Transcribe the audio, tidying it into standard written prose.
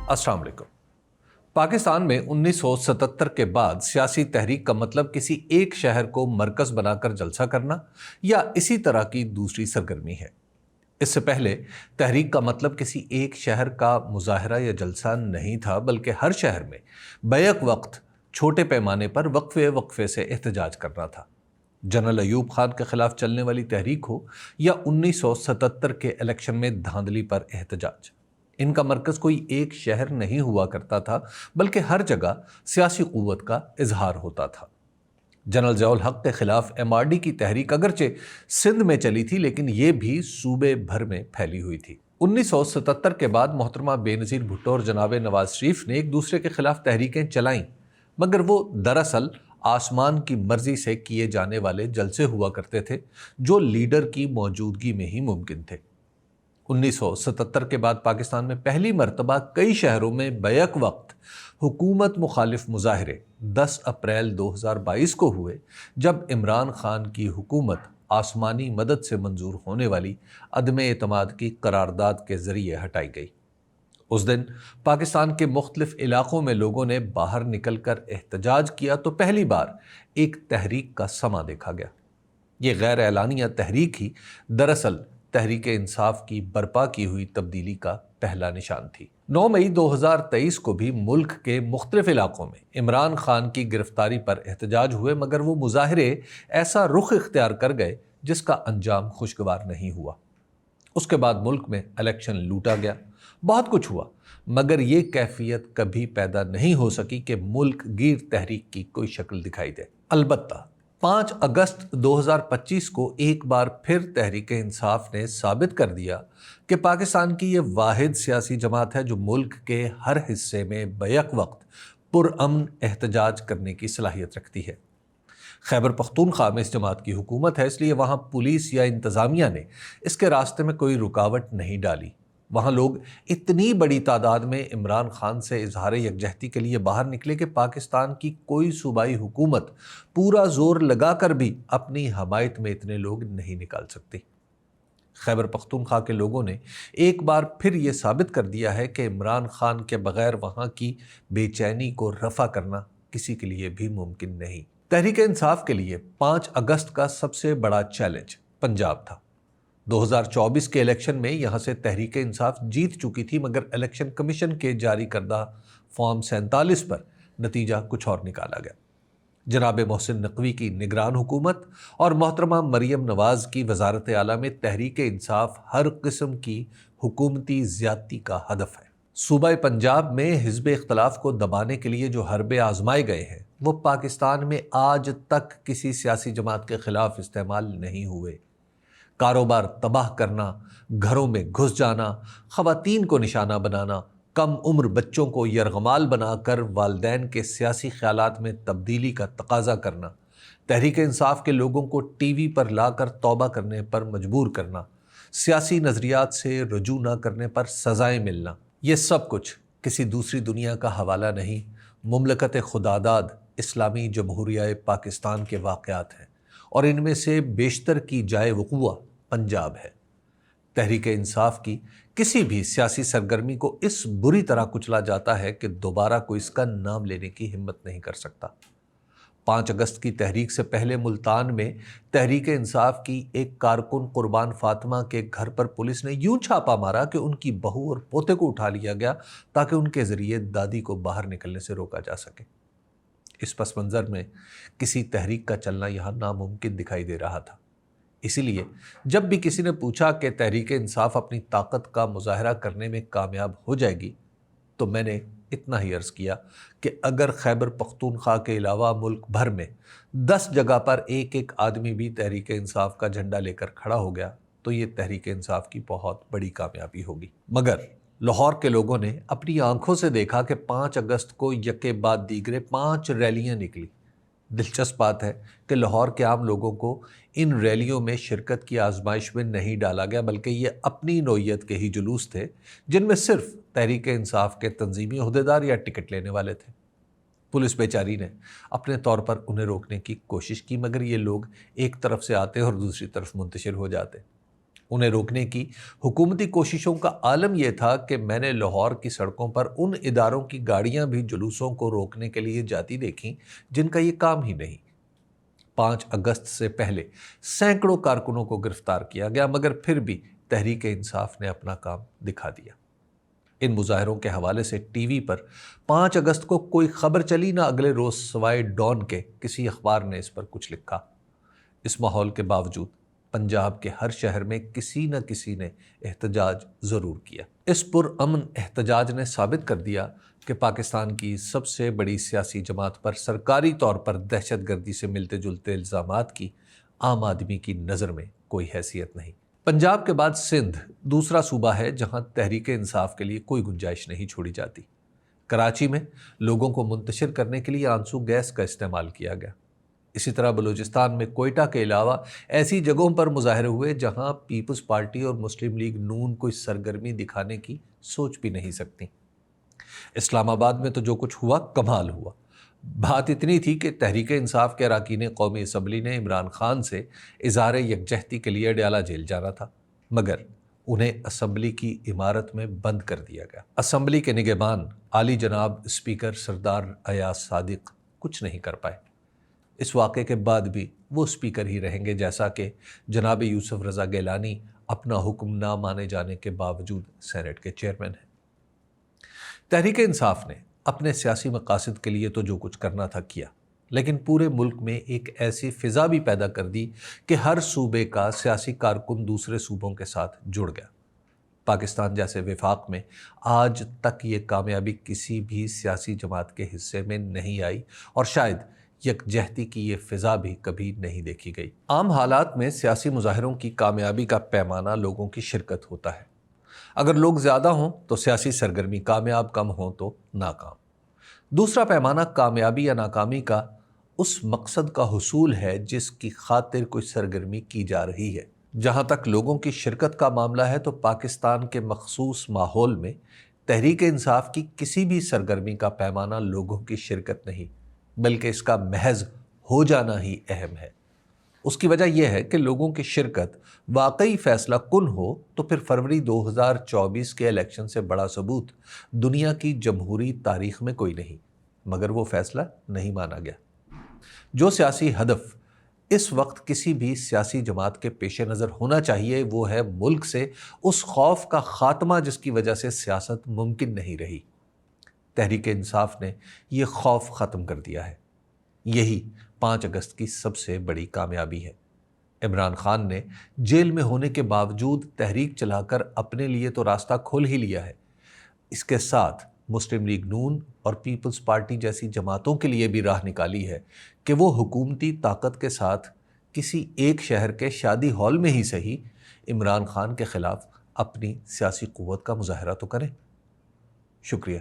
अस्सलाम वालेकुम। पाकिस्तान में 1977 के बाद सियासी तहरीक का मतलब किसी एक शहर को मरकज बनाकर जलसा करना या इसी तरह की दूसरी सरगर्मी है। इससे पहले तहरीक का मतलब किसी एक शहर का मुजाहरा या जलसा नहीं था, बल्कि हर शहर में बैक वक्त छोटे पैमाने पर वक्फे वक्फे से एहतजाज करना था। जनरल अयूब खान के खिलाफ चलने वाली तहरीक हो या 1977 के इलेक्शन में धांधली पर एहतजाज, इनका मरकज कोई एक शहर नहीं हुआ करता था, बल्कि हर जगह सियासी कुव्वत का इजहार होता था। जनरल ज़ियाउल हक के खिलाफ MRD की तहरीक अगरचे सिंध में चली थी, लेकिन ये भी सूबे भर में फैली हुई थी। 1977 के बाद मोहतरमा बेनज़ीर भुट्टो और जनाब नवाज शरीफ ने एक दूसरे के खिलाफ तहरीकें चलाईं, मगर वो दरअसल आसमान की मर्जी से किए जाने वाले जलसे हुआ करते थे, जो लीडर की मौजूदगी में ही मुमकिन थे। 1977 के बाद पाकिस्तान में पहली मरतबा कई शहरों में बैक वक्त हुकूमत मुखालिफ मुजाहरे 10 अप्रैल 2022 को हुए, जब इमरान खान की हुकूमत आसमानी मदद से मंजूर होने वाली अदम एतमाद की करारदाद के जरिए हटाई गई। उस दिन पाकिस्तान के मुख्तलिफ इलाकों में लोगों ने बाहर निकलकर एहतजाज किया तो पहली बार एक तहरीक का समा देखा गया। ये गैर एलानिया तहरीक ही दरअसल तहरीक इंसाफ की बर्पा की हुई तब्दीली का पहला निशान थी। 9 मई 2023 को भी मुल्क के मुख्तलिफ इलाकों में इमरान खान की गिरफ्तारी पर एहतजाज हुए, मगर वो मुजाहरे ऐसा रुख इख्तियार कर गए जिसका अंजाम खुशगवार नहीं हुआ। उसके बाद मुल्क में इलेक्शन लूटा गया, बहुत कुछ हुआ, मगर ये कैफियत कभी पैदा नहीं हो सकी कि मुल्क गिर तहरीक की कोई शक्ल दिखाई दे। अलबत्ता 5 अगस्त 2025 को एक बार फिर तहरीक इंसाफ ने साबित कर दिया कि पाकिस्तान की ये वाहिद सियासी जमात है जो मुल्क के हर हिस्से में बैक वक्त पुरअमन एहतजाज करने की सलाहियत रखती है। खैबर पख्तूनख्वा में इस जमात की हुकूमत है, इसलिए वहाँ पुलिस या इंतज़ामिया ने इसके रास्ते में कोई रुकावट नहीं डाली। वहाँ लोग इतनी बड़ी तादाद में इमरान खान से इजहार यकजहती के लिए बाहर निकले कि पाकिस्तान की कोई सूबाई हुकूमत पूरा जोर लगाकर भी अपनी हमायत में इतने लोग नहीं निकाल सकती। खैबर पख्तूनख्वा के लोगों ने एक बार फिर ये साबित कर दिया है कि इमरान खान के बगैर वहाँ की बेचैनी को रफ़ा करना किसी के लिए भी मुमकिन नहीं। तहरीक इंसाफ के लिए 5 अगस्त का सबसे बड़ा चैलेंज पंजाब था। 2024 के इलेक्शन में यहाँ से तहरीक इंसाफ जीत चुकी थी, मगर इलेक्शन कमीशन के जारी करदा फॉर्म 47 पर नतीजा कुछ और निकाला गया। जनाब मोहसिन नकवी की निगरान हुकूमत और मोहतरमा मरियम नवाज की वजारत आला में तहरीक इंसाफ हर किस्म की हुकूमती ज़्यादती का हदफ है। सूबा पंजाब में हिज़्ब इख्तलाफ को दबाने के लिए जो हरबे आजमाए गए हैं, वो पाकिस्तान में आज तक किसी सियासी जमात के खिलाफ इस्तेमाल नहीं हुए। कारोबार तबाह करना, घरों में घुस जाना, ख़वातीन को निशाना बनाना, कम उम्र बच्चों को यरगमाल बनाकर वालदैन के सियासी ख्यालात में तब्दीली का तकाजा करना, तहरीक इंसाफ के लोगों को टीवी पर लाकर तौबा करने पर मजबूर करना, सियासी नज़रियात से रुजू न करने पर सज़ाएँ मिलना, ये सब कुछ किसी दूसरी दुनिया का हवाला नहीं, मुमलकत खुदादाद इस्लामी जमहूरिया पाकिस्तान के वाक़यात हैं, और इनमें से बेशतर की जाए वक़ूआ पंजाब है। तहरीक इंसाफ की किसी भी सियासी सरगर्मी को इस बुरी तरह कुचला जाता है कि दोबारा कोई इसका नाम लेने की हिम्मत नहीं कर सकता। 5 अगस्त की तहरीक से पहले मुल्तान में तहरीक इंसाफ की एक कारकुन कुर्बान फातिमा के घर पर पुलिस ने यूं छापा मारा कि उनकी बहू और पोते को उठा लिया गया, ताकि उनके ज़रिए दादी को बाहर निकलने से रोका जा सके। इस पस मंज़र में किसी तहरीक का चलना यहाँ नामुमकिन दिखाई दे रहा था। इसीलिए जब भी किसी ने पूछा कि तहरीक इंसाफ अपनी ताकत का मुजाहरा करने में कामयाब हो जाएगी, तो मैंने इतना ही अर्ज़ किया कि अगर खैबर पख्तूनख्वा के अलावा मुल्क भर में 10 जगह पर एक एक आदमी भी तहरीक इंसाफ का झंडा लेकर खड़ा हो गया, तो ये तहरीक इंसाफ की बहुत बड़ी कामयाबी होगी। मगर लाहौर के लोगों ने अपनी आंखों से देखा कि 5 अगस्त को यके बाद दीगरे 5 रैलियां निकली। दिलचस्प बात है कि लाहौर के आम लोगों को इन रैलियों में शिरकत की आजमाइश में नहीं डाला गया, बल्कि ये अपनी नौइयत के ही जुलूस थे, जिनमें सिर्फ तहरीक इंसाफ के तंजीमी ओहदेदार या टिकट लेने वाले थे। पुलिस बेचारी ने अपने तौर पर उन्हें रोकने की कोशिश की, मगर ये लोग एक तरफ से आते और दूसरी तरफ मुंतशिर हो जाते। انہیں روکنے کی حکومتی کوششوں کا عالم یہ تھا کہ میں نے لاہور کی سڑکوں پر ان اداروں کی گاڑیاں بھی جلوسوں کو روکنے کے لیے جاتی دیکھیں جن کا یہ کام ہی نہیں۔ 5 اگست سے پہلے سینکڑوں کارکنوں کو گرفتار کیا گیا، مگر پھر بھی تحریک انصاف نے اپنا کام دکھا دیا۔ ان مظاہروں کے حوالے سے ٹی وی پر 5 اگست کو کوئی خبر چلی، نہ اگلے روز سوائے ڈان کے کسی اخبار نے اس پر کچھ لکھا۔ اس ماحول کے باوجود پنجاب کے ہر شہر میں کسی نہ کسی نے احتجاج ضرور کیا۔ اس پرامن احتجاج نے ثابت کر دیا کہ پاکستان کی سب سے بڑی سیاسی جماعت پر سرکاری طور پر دہشت گردی سے ملتے جلتے الزامات کی عام آدمی کی نظر میں کوئی حیثیت نہیں۔ پنجاب کے بعد سندھ دوسرا صوبہ ہے جہاں تحریک انصاف کے لیے کوئی گنجائش نہیں چھوڑی جاتی۔ کراچی میں لوگوں کو منتشر کرنے کے لیے آنسو گیس کا استعمال کیا گیا۔ اسی طرح بلوچستان میں کوئٹہ کے علاوہ ایسی جگہوں پر مظاہرے ہوئے جہاں پیپلز پارٹی اور مسلم لیگ نون کوئی سرگرمی دکھانے کی سوچ بھی نہیں سکتی۔ اسلام آباد میں تو جو کچھ ہوا کمال ہوا۔ بات اتنی تھی کہ تحریک انصاف کے اراکین قومی اسمبلی نے عمران خان سے اظہار یکجہتی کے لیے ڈیالہ جیل جانا تھا، مگر انہیں اسمبلی کی عمارت میں بند کر دیا گیا۔ اسمبلی کے نگہبان عالی جناب اسپیکر سردار ایاز صادق کچھ نہیں کر پائے۔ اس واقعے کے بعد بھی وہ اسپیکر ہی رہیں گے، جیسا کہ جناب یوسف رضا گیلانی اپنا حکم نہ مانے جانے کے باوجود سینٹ کے چیئرمین ہیں۔ تحریک انصاف نے اپنے سیاسی مقاصد کے لیے تو جو کچھ کرنا تھا کیا، لیکن پورے ملک میں ایک ایسی فضا بھی پیدا کر دی کہ ہر صوبے کا سیاسی کارکن دوسرے صوبوں کے ساتھ جڑ گیا۔ پاکستان جیسے وفاق میں آج تک یہ کامیابی کسی بھی سیاسی جماعت کے حصے میں نہیں آئی، اور شاید یکجہتی کی یہ فضا بھی کبھی نہیں دیکھی گئی۔ عام حالات میں سیاسی مظاہروں کی کامیابی کا پیمانہ لوگوں کی شرکت ہوتا ہے۔ اگر لوگ زیادہ ہوں تو سیاسی سرگرمی کامیاب، کم ہوں تو ناکام۔ دوسرا پیمانہ کامیابی یا ناکامی کا اس مقصد کا حصول ہے جس کی خاطر کوئی سرگرمی کی جا رہی ہے۔ جہاں تک لوگوں کی شرکت کا معاملہ ہے تو پاکستان کے مخصوص ماحول میں تحریک انصاف کی کسی بھی سرگرمی کا پیمانہ لوگوں کی شرکت نہیں، بلکہ اس کا محض ہو جانا ہی اہم ہے۔ اس کی وجہ یہ ہے کہ لوگوں کی شرکت واقعی فیصلہ کن ہو تو پھر فروری 2024 کے الیکشن سے بڑا ثبوت دنیا کی جمہوری تاریخ میں کوئی نہیں، مگر وہ فیصلہ نہیں مانا گیا۔ جو سیاسی ہدف اس وقت کسی بھی سیاسی جماعت کے پیش نظر ہونا چاہیے وہ ہے ملک سے اس خوف کا خاتمہ جس کی وجہ سے سیاست ممکن نہیں رہی۔ تحریک انصاف نے یہ خوف ختم کر دیا ہے۔ یہی 5 اگست کی سب سے بڑی کامیابی ہے۔ عمران خان نے جیل میں ہونے کے باوجود تحریک چلا کر اپنے لیے تو راستہ کھول ہی لیا ہے، اس کے ساتھ مسلم لیگ نون اور پیپلز پارٹی جیسی جماعتوں کے لیے بھی راہ نکالی ہے کہ وہ حکومتی طاقت کے ساتھ کسی ایک شہر کے شادی ہال میں ہی صحیح عمران خان کے خلاف اپنی سیاسی قوت کا مظاہرہ تو کریں۔ شکریہ۔